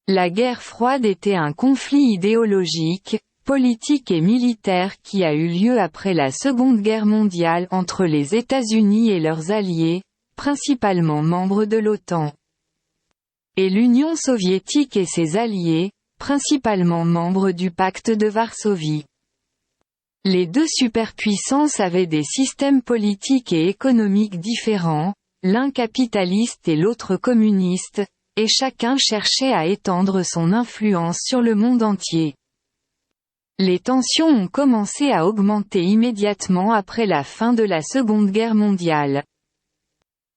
La guerre froide était un conflit idéologique, politique et militaire qui a eu lieu après la Seconde Guerre mondiale entre les États-Unis et leurs alliés, principalement membres de l'OTAN, et l'Union soviétique et ses alliés, principalement membres du Pacte de Varsovie. Les deux superpuissances avaient des systèmes politiques et économiques différents, l'un capitaliste et l'autre communiste, et chacun cherchait à étendre son influence sur le monde entier. Les tensions ont commencé à augmenter immédiatement après la fin de la Seconde Guerre mondiale,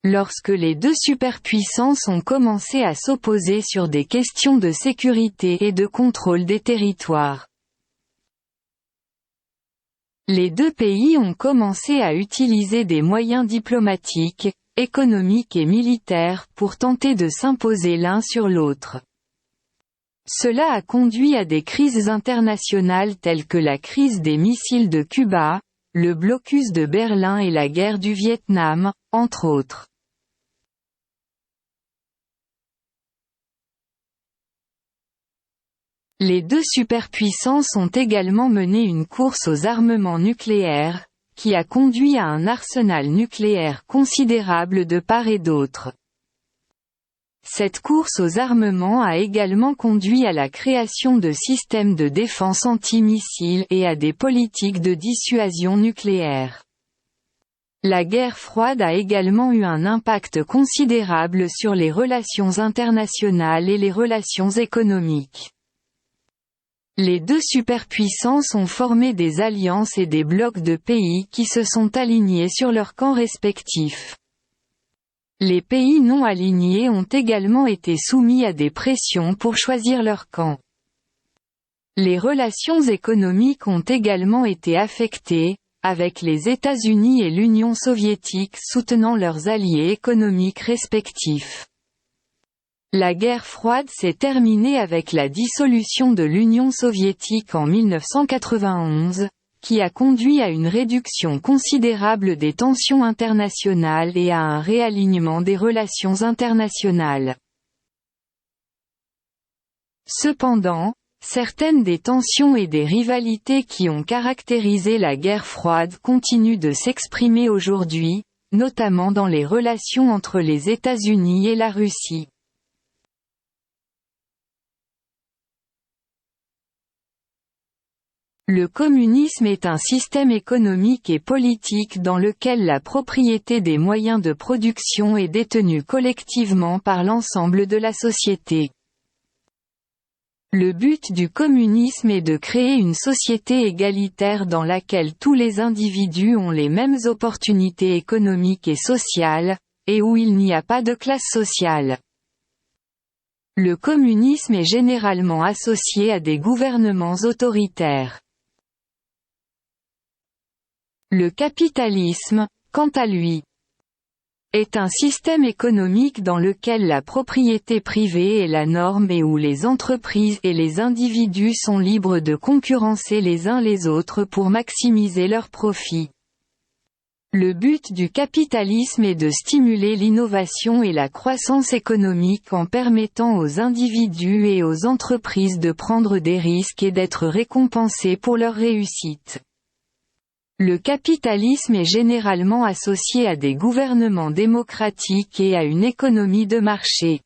lorsque les deux superpuissances ont commencé à s'opposer sur des questions de sécurité et de contrôle des territoires. Les deux pays ont commencé à utiliser des moyens diplomatiques, économiques et militaires pour tenter de s'imposer l'un sur l'autre. Cela a conduit à des crises internationales telles que la crise des missiles de Cuba, le blocus de Berlin et la guerre du Vietnam, entre autres. Les deux superpuissances ont également mené une course aux armements nucléaires, qui a conduit à un arsenal nucléaire considérable de part et d'autre. Cette course aux armements a également conduit à la création de systèmes de défense antimissiles et à des politiques de dissuasion nucléaire. La guerre froide a également eu un impact considérable sur les relations internationales et les relations économiques. Les deux superpuissances ont formé des alliances et des blocs de pays qui se sont alignés sur leurs camps respectifs. Les pays non alignés ont également été soumis à des pressions pour choisir leur camp. Les relations économiques ont également été affectées, avec les États-Unis et l'Union soviétique soutenant leurs alliés économiques respectifs. La guerre froide s'est terminée avec la dissolution de l'Union soviétique en 1991, qui a conduit à une réduction considérable des tensions internationales et à un réalignement des relations internationales. Cependant, certaines des tensions et des rivalités qui ont caractérisé la guerre froide continuent de s'exprimer aujourd'hui, notamment dans les relations entre les États-Unis et la Russie. Le communisme est un système économique et politique dans lequel la propriété des moyens de production est détenue collectivement par l'ensemble de la société. Le but du communisme est de créer une société égalitaire dans laquelle tous les individus ont les mêmes opportunités économiques et sociales, et où il n'y a pas de classe sociale. Le communisme est généralement associé à des gouvernements autoritaires. Le capitalisme, quant à lui, est un système économique dans lequel la propriété privée est la norme et où les entreprises et les individus sont libres de concurrencer les uns les autres pour maximiser leurs profits. Le but du capitalisme est de stimuler l'innovation et la croissance économique en permettant aux individus et aux entreprises de prendre des risques et d'être récompensés pour leur réussite. Le capitalisme est généralement associé à des gouvernements démocratiques et à une économie de marché.